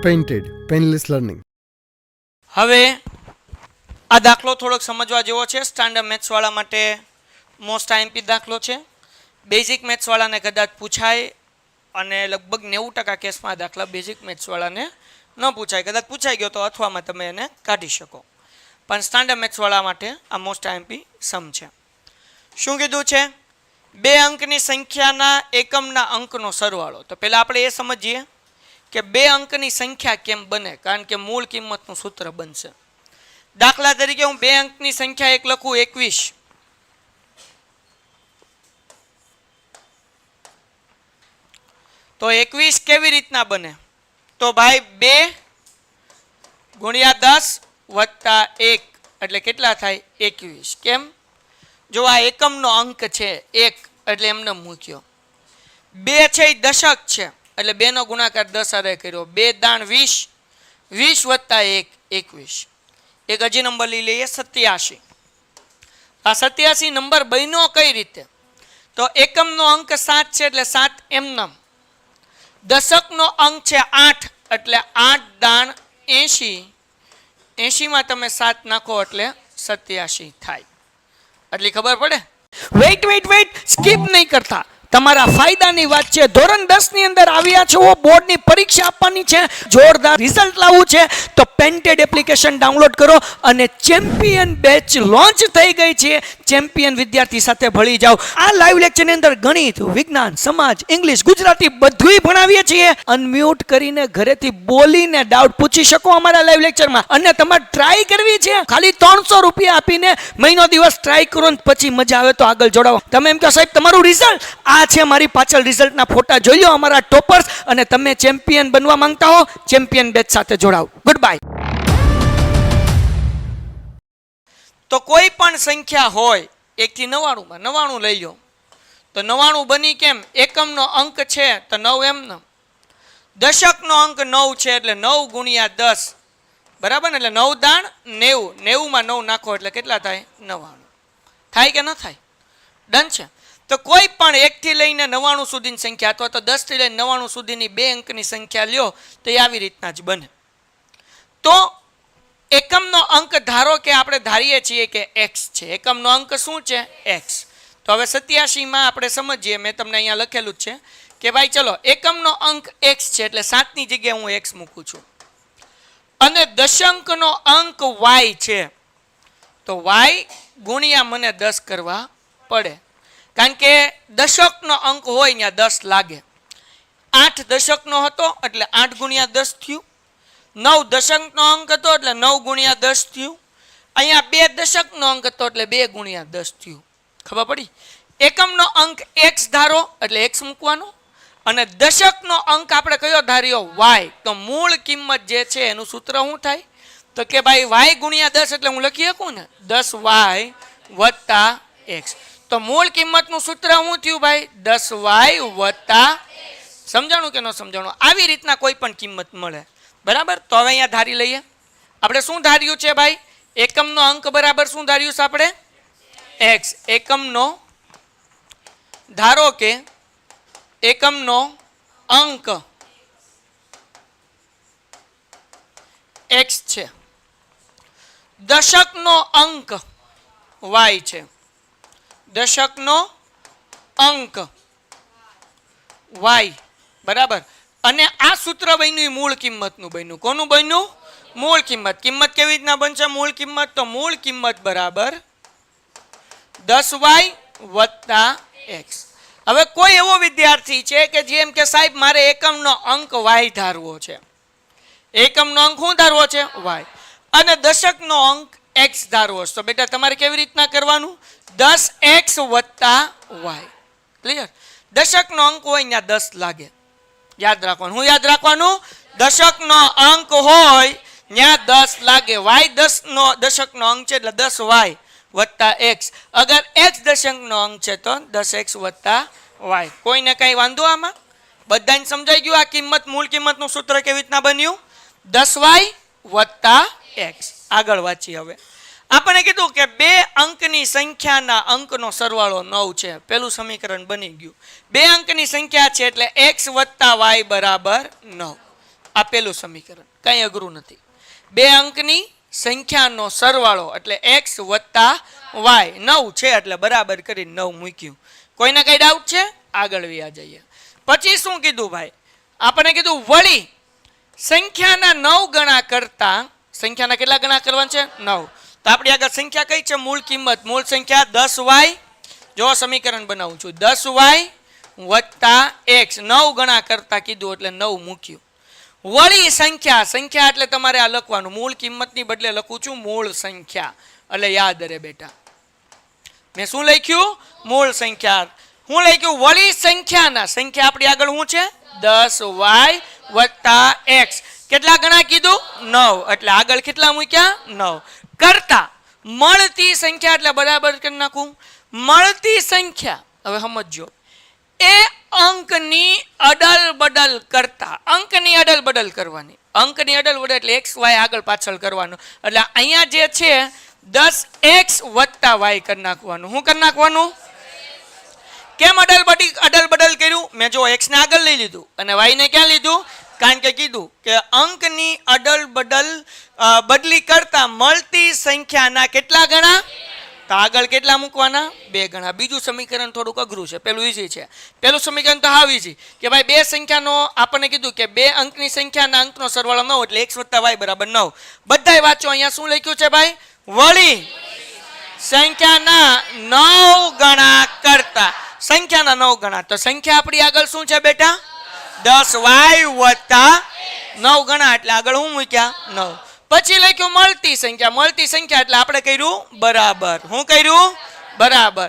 Painted painless learning. હવે આ દાખલો થોડોક સમજવા જેવો છે. સ્ટાન્ડર્ડ મેથ્સ વાળા માટે મોસ્ટ આઈએમપી દાખલો છે. બેઝિક મેથ્સ વાળાને કદાચ પૂછાય અને લગભગ 90% કેસમાં દાખલા બેઝિક મેથ્સ વાળાને ન પૂછાય. કદાચ પૂછાઈ ગયો તો અથવામાં તમે એને કાઢી શકો, પણ સ્ટાન્ડર્ડ મેથ્સ વાળા માટે આ મોસ્ટ આઈએમપી સમ છે. શું કીધું છે? બે અંકની સંખ્યાના એકમના અંકનો સરવાળો. તો પહેલા આપણે એ સમજીએ કે બે અંકની સંખ્યા કેમ બને, કારણ કે મૂળ કિંમતનું સૂત્ર બનશે. દાખલા તરીકે હું બે અંકની સંખ્યા એક લખું 21, તો 21 કેવી રીતના બને? તો ભાઈ 2 ગુણ્યા 10 વત્તા 1 એટલે કેટલા થાય? 21. કેમ? જો આ એકમનો અંક છે 1 એટલે એમને મૂક્યો. 2 છે એ દશક છે એટલે 2 નો ગુણાકાર 10 હારે કર્યો. 2 દાણ 20, 20 વત્તા 1 21. એક હજી નંબર લઈ લઈએ 87. આ 87 નંબર બન્યો કઈ રીતે? તો એકમનો અંક 7 છે એટલે 7 એમનેમ. દશકનો અંક છે 8 એટલે 8 દાણ 80. 80 માં તમે 7 નાખો એટલે 87 થાય. એટલી ખબર પડે? વેઇટ સ્કીપ નહીં કરતા, તમારા ફાયદાની વાત છે. ધોરણ 10 ની અંદર આવ્યા છો, બોર્ડની પરીક્ષા આપવાની છે, જોરદાર રિઝલ્ટ લાવવું છે, તો પેન્ટેડ એપ્લિકેશન ડાઉનલોડ કરો અને ચેમ્પિયન બેચ લોન્ચ થઈ ગઈ છે. ચેમ્પિયન વિદ્યાર્થી સાથે ભળી જાઓ. આ લાઈવ લેક્ચરની અંદર ગણિત, વિજ્ઞાન, સમાજ, ઇંગ્લિશ, ગુજરાતી બધુંય ભણાવીએ છીએ. અનમ્યુટ કરીને ઘરેથી બોલીને ડાઉટ પૂછી શકો અમારા લાઈવ લેક્ચરમાં. અને તમારે ટ્રાય કરવી છે, ખાલી 300 રૂપિયા આપીને મહિનો દિવસ ટ્રાય કરો ને પછી મજા આવે તો આગળ જોડાવો. તમે એમ કહો સાહેબ તમારું રિઝલ્ટ આ છે, મારી પાછળ રિઝલ્ટના ફોટા જોઈ લો અમારા ટોપર્સ, અને તમે ચેમ્પિયન બનવા માંગતા હો ચેમ્પિયન બેચ સાથે જોડાઓ. Good bye. તો કોઈ પણ સંખ્યા હોય 1 થી 99 માં 99 લઈ લો, તો 99 બની કેમ? એકમનો અંક છે તો 9 એમને. દશકનો અંક 9 છે એટલે 9 ગુણ્યા 10 બરાબર ને, એટલે 9 દાણ 90. 90 માં 9 નાખો એટલે કેટલા થાય? 99. થાય કે ન થાય? ડન છે. તો કોઈ પણ 1 થી લઈને 99 સુધીની સંખ્યા અથવા તો 10 થી લઈને 99 સુધીની બે અંકની સંખ્યા લ્યો તો એ આવી રીતના જ બને. તો એકમનો અંક ધારો કે આપણે ધારીએ છીએ કે x છે. એકમનો અંક શું છે? x. તો હવે 87 માં આપણે સમજીએ. મેં તમને અહીંયા લખેલું જ છે કે ભાઈ ચલો એકમનો અંક x છે એટલે 7 ની જગ્યાએ હું x મૂકું છું. અને દશાંકનો અંક y છે તો y ગુણ્યા મને 10 કરવા પડે, કારણ કે દશકનો અંક હોય ત્યાં 10 લાગે. 8 દશકનો હતો એટલે 8 ગુણ્યા 10 થયું. 9 દશકનો અંક હતો એટલે 9 ગુણ્યા 10 થયું. અહીંયા 2 દશકનો અંક હતો એટલે 2 ગુણ્યા 10 થયું. ખબર પડી? એકમનો અંક x ધારો એટલે x મૂકવાનો, અને દશકનો અંક આપણે કયો ધાર્યો? y. તો મૂળ કિંમત જે છે એનું સૂત્ર શું થાય? તો કે ભાઈ y ગુણ્યા 10 એટલે હું લખી શકું ને 10y વત્તા x. તો મૂળ કિંમતનું સૂત્ર શું થયું ભાઈ? 10y વત્તા. સમજાણું કે ન સમજાણું? આવી રીતના કોઈ પણ કિંમત મળે. બરાબર. તો હવે અહીંયા ધારી લઈએ. આપણે શું ધાર્યું છે ભાઈ? એકમનો અંક બરાબર શું ધાર્યું છે આપણે? x. એકમનો ધારો કે એકમનો અંક x છે, દશકનો અંક y છે. દશકનો અંક y બરાબર. અને આ સૂત્ર બન્યું મૂળ કિંમતનું બન્યું. કોનું બન્યું? મૂળ કિંમત. કિંમત કેવી રીતના બનશે મૂળ કિંમત? તો મૂળ કિંમત બરાબર 10y વત્તા x. હવે કોઈ એવો વિદ્યાર્થી છે કે જેમ કે સાહેબ મારે એકમનો અંક y ધારવો છે. એકમનો અંક શું ધારવો છે? y. અને દશકનો અંક x ધારવો છે. તો બેટા તમારે કેવી રીતના કરવાનું? 10x વત્તા y. ક્લિયર? દશકનો અંક હોય ત્યાં 10 લાગે. યાદ રાખવાનું. હું યાદ રાખવાનું? દશકનો અંક હોય ત્યાં 10 લાગે. y દશકનો અંક છે એટલે 10y વત્તા x. અગર x દશકનો અંક છે તો 10x વત્તા y. કોઈને કઈ વાંધો આમાં? બધાને સમજાઈ ગયું? આ કિંમત મૂળ કિંમતનું સૂત્ર કેવી રીતના બન્યું? 10y વત્તા x. આગળ વાંચીએ. હવે આપણે કીધું કે બે અંકની સંખ્યાના અંકનો સરવાળો 9 છે. પેલું સમીકરણ બની ગયું. બે અંકની સંખ્યા છે એટલે x વત્તા y બરાબર 9. આ પેલું સમીકરણ, કંઈ અઘરું નથી. બે અંકની સંખ્યાનો સરવાળો એટલે x વત્તા y, 9 છે એટલે બરાબર કરીને 9 મૂક્યું. કોઈને કઈ ડાઉટ છે? આગળ વ્યા જઈએ. પછી શું કીધું ભાઈ? આપણે કીધું વળી સંખ્યાના 9 ગણા કરતા, સંખ્યાના કેટલા ગણા કરવાના છે? 9. તો આપણી આગળ સંખ્યા કઈ છે? મૂળ કિંમત, મૂળ સંખ્યા 10y. જો સમીકરણ બનાવું છું, 10y વત્તા x, 9 ગણા કરતા કીધું એટલે 9 મૂક્યું. વળી સંખ્યા, સંખ્યા એટલે તમારે આ લખવાનું, મૂળ કિંમતની બદલે લખું છું મૂળ સંખ્યા, એટલે યાદ રહે બેટા. મેં શું લખ્યું? મૂળ સંખ્યા. હું લખ્યું વળી સંખ્યાના, સંખ્યા આપણી આગળ શું છે? 10y વત્તા x. કેટલા ગણા કીધું? 9. એટલે આગળ કેટલા મૂક્યા? 9. કરતા મળતી સંખ્યા એટલે બરાબર કરી નાખું. મળતી સંખ્યા હવે સમજો, એ અંકની અડલ બદલ કરતા, અંકની અડલ બદલ કરવાની. અંકની અડલ બદલ એટલે x y આગળ પાછળ કરવાનું. એટલે અહીંયા જે છે 10x વત્તા y કરી નાખવાનું. શું કરી નાખવાનું? કેમ અડલ બદલ કર્યું? મેં જો x ને આગળ લઈ લીધું અને y ને ક્યાં લીધું? કારણ કે કીધું કે અંકની અડલ બદલી કરતા મળતી સંખ્યાના કેટલા ગણા? તો આગળ કેટલા મૂકવાના? 2 ગણા. બીજું સમીકરણ થોડુંક અઘરું છે, પેલું ઈઝી છે. પેલું સમીકરણ તો હાવ ઈઝી કે ભાઈ બે સંખ્યાનો આપણને કીધું કે બે અંકની સંખ્યાના અંકનો સરવાળો 9 એટલે x વત્તા y બરાબર 9. બધાય વાંચો, અહીંયા શું લખ્યું છે ભાઈ? વળી સંખ્યાના 9 ગણા કરતા, સંખ્યાના 9 ગણા. તો સંખ્યા આપણી આગળ શું છે બેટા? 10y વત્તા 9 ગણા એટલે આગળ હું મૂક્યા? 9. પછી લખ્યું મળતી સંખ્યા, મળતી સંખ્યા એટલે આપણે કર્યું બરાબર. શું કર્યું? બરાબર.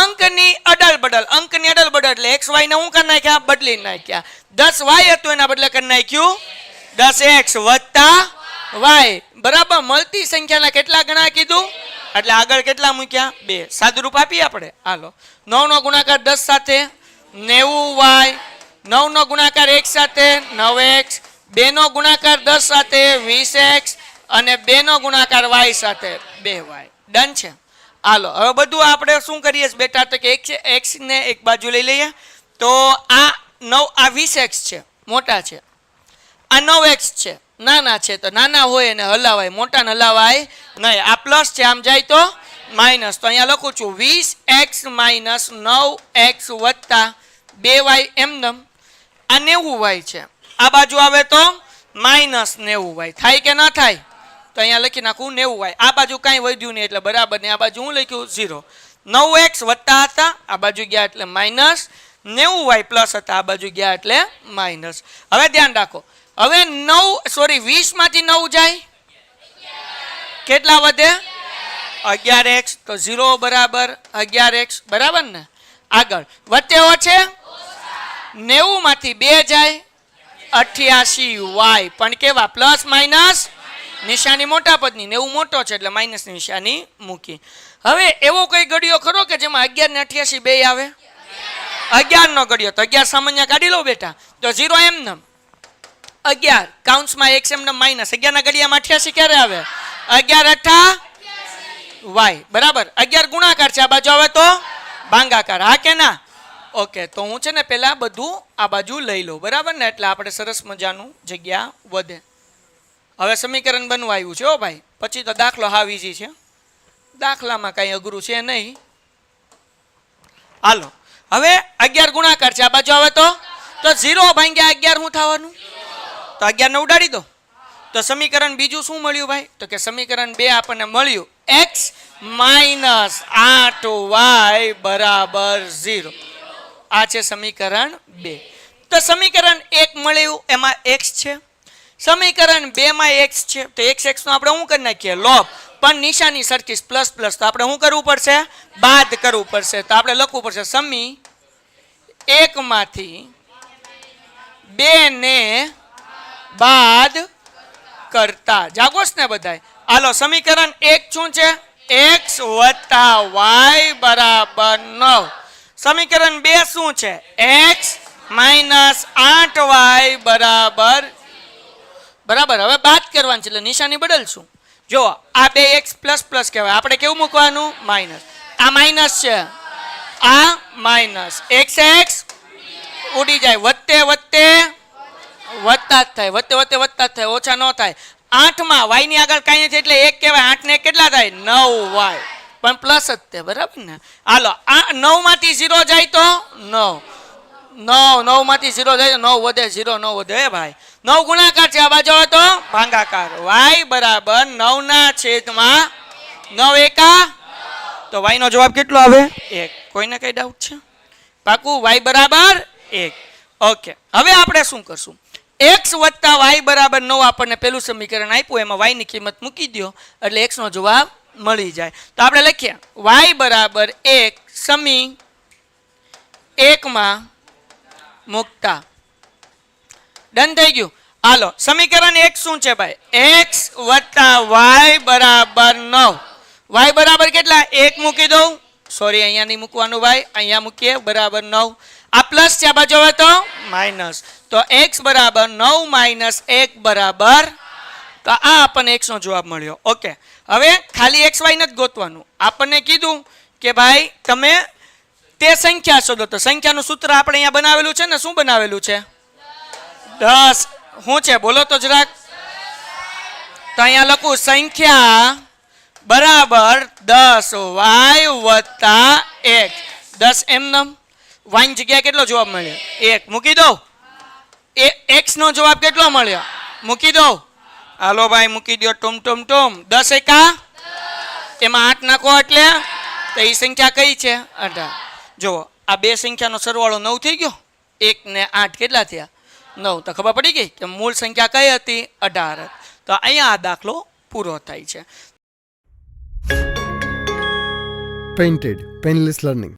અંકની અડલ બદલ, અંકની અડલ બદલ એટલે x y ને હું કરી નાખ્યા? બદલી નાખ્યા. 10y હતું એના બદલે કરી નાખ્યું 10x વત્તા y. બરાબર. મળતી સંખ્યાના કેટલા ગણા કીધું? એટલે આગળ કેટલા મૂક્યા? 2. સાદુરૂપ આપીએ આપણે. હાલો, 9 નો ગુણાકાર 10 સાથે 90y, 9 નો ગુણાકાર x સાથે 9x, 2 નો ગુણાકાર 10 સાથે 20x અને 2 નો ગુણાકાર y સાથે 2y. ડન છે. હાલો, હવે બધું આપણે શું કરીએ બેટા? તો કે x ને એક બાજુ લઈ લઈએ. તો આ 9, આ 20x છે, મોટા છે. આ 9x છે, નાના છે. તો નાના હોય એને હલાવાય, મોટા ને હલાવાય નહીં. આ પ્લસ છે, આમ જાય તો માઇનસ. તો અહીંયા લખું છું 20x માઇનસ 9x વત્તા 2y એમનેમ. આ 90y છે, આ બાજુ આવે તો માઇનસ 90y. થાય કે ના થાય? તો અહીંયા લખી નાખું 90y. આ બાજુ કાંઈ વધ્યું નહીં એટલે બરાબર ને. આ બાજુ હું લખ્યું 0. 9x વત્તા હતા, આ બાજુ ગયા એટલે માઇનસ. 90y પ્લસ હતા, આ બાજુ ગયા એટલે માઇનસ. હવે ધ્યાન રાખો, હવે 20 માંથી 9 જાય, કેટલા વધે? 11x. તો 0 બરાબર 11x બરાબર ને. આગળ વચ્ચે ઓછે 90 માંથી 2 જાય 88y. પણ કેવા? પ્લસ માઇનસ નિશાની મોટા પદની, 90 મોટો છે એટલે માઇનસ નિશાની મૂકી. હવે એવો કોઈ ઘડિયો ખરો કે જેમાં 11 ને 88 બે આવે? 11 નો ઘડિયો. તો 11 સામાન્ય કાઢી લો બેટા. તો 0 એમને 11 કાઉન્સમાં x એમને માઇનસ. 11 ના ઘડિયામાં 88 ક્યારે આવે? 11 8y બરાબર. 11 ગુણાકાર છે, આ બાજુ આવે તો ભાંગાકાર. હા કે ના? ઓકે, તો હું છે ને પેલા બધું આ બાજુ લઈ લઉં બરાબર ને. એટલે આપણે સરસ મજાનું જગ્યા વધે. હવે સમીકરણ બનવા આવ્યું છે હો ભાઈ. પછી તો દાખલો હાવ ઈઝી છે, દાખલામાં કાંઈ અઘરું છે નહીં. હાલો, હવે 11 ગુણાકાર છે, આ બાજુ આવે તો 0 ભાંગ્યા 11 શું થવાનું? તો 11 ને ઉડાડી દો. તો સમીકરણ બીજું શું મળ્યું ભાઈ? તો કે સમીકરણ 2 આપણને મળ્યું x માઇનસ 8y બરાબર 0. આ છે સમીકરણ 2. તો સમીકરણ 1 મળ્યું, એમાં x છે. સમીકરણ 2 માં x છે, તો x નો આપણે શું કરી નાખીએ? લોપ. પણ નિશાની સરખી પ્લસ પ્લસ, તો આપણે શું કરવું પડશે? બાદ કરવું પડશે. તો આપણે લખવું પડશે સમી 1 માંથી 2 ને બાદ કરતા. જાગોશ ને બધાય? હાલો, સમીકરણ 1 શું છે? x વત્તા y બરાબર 9. સમીકરણ 2 શું છે? x માઇનસ 8y બરાબર. હવે બાદ કરવાનું છે એટલે નિશાની બદલશું. જો આ 2x પ્લસ પ્લસ કહેવાય, આપણે કેવું મૂકવાનું? માઇનસ. આ માઇનસ છે, આ માઇનસ. x ઉડી જાય, વત્તે વત્તે વત્તા વધતા જ થાય, વધતે વધતે વધતા જ થાય, ઓછા ન થાય. 8 માં y ની આગળ કાંઈ નથી એટલે 1 કહેવાય. 8 ને 1 કેટલા થાય? 9y, પણ પ્લસ જ તે, બરાબર ને? હાલો, આ 9 માંથી 0 જાય તો 9, 9 માંથી 0 જાય તો 9 વધે, 0 9 વધે. હે ભાઈ, 9 ગુણાકાર છે, આ બાજુ આવે તો ભાગાકાર. y બરાબર 9 ના છેદમાં 9 એકા, તો y નો જવાબ કેટલો આવે? 1. કોઈને કઈ ડાઉટ છે? પાકું, y બરાબર 1. ઓકે, હવે આપણે શું કરશું? x વત્તા y બરાબર 9 આપણને પેલું સમીકરણ આપ્યું, એમાં y ની કિંમત મૂકી દો એટલે x નો જવાબ મળી જાય. તો આપણે લખીએ y બરાબર 1 સમી 1 માં મૂકતા. ડન થઈ ગયું. હાલો, સમીકરણ 1 શું છે ભાઈ? x વત્તા y બરાબર 9. y બરાબર કેટલા? 1 મૂકી દઉં, સોરી અહીંયા નહીં મૂકવાનું ભાઈ, અહીંયા મૂકીએ, બરાબર 9. આ પ્લસ છે, આ બાજુ આવે તો માઇનસ. તો x બરાબર 9 માઇનસ 1 બરાબર, તો આ આપણને x નો જવાબ મળ્યો. ઓકે, હવે ખાલી x y નથી ગોતવાનું. આપણને કીધું કે ભાઈ તમે તે સંખ્યા શોધો. તો સંખ્યાનું સૂત્ર આપણે અહીંયા બનાવેલું છે ને, શું બનાવેલું છે? 10. શું છે બોલો તો જરાક. તો અહીંયા લખું સંખ્યા બરાબર 10y વત્તા 1. 10 એમનેમ. y ની જગ્યાએ કેટલો જવાબ મળ્યો? 1 મૂકી દો. x નો જવાબ કેટલો મળ્યો? મૂકી દો. હાલો ભાઈ મૂકી દો. ટુમ ટુમ ટુમ. 10 એકા, એમાં 8 નાખો એટલે તો એ સંખ્યા કઈ છે? 18. જુઓ, આ બે સંખ્યાનો સરવાળો 9 થઈ ગયો. 1 ને 8 કેટલા થયા? 9. તો ખબર પડી ગઈ કે મૂળ સંખ્યા કઈ હતી? 18. તો અહીંયા આ દાખલો પૂરો થાય છે. Painted, Painless Learning.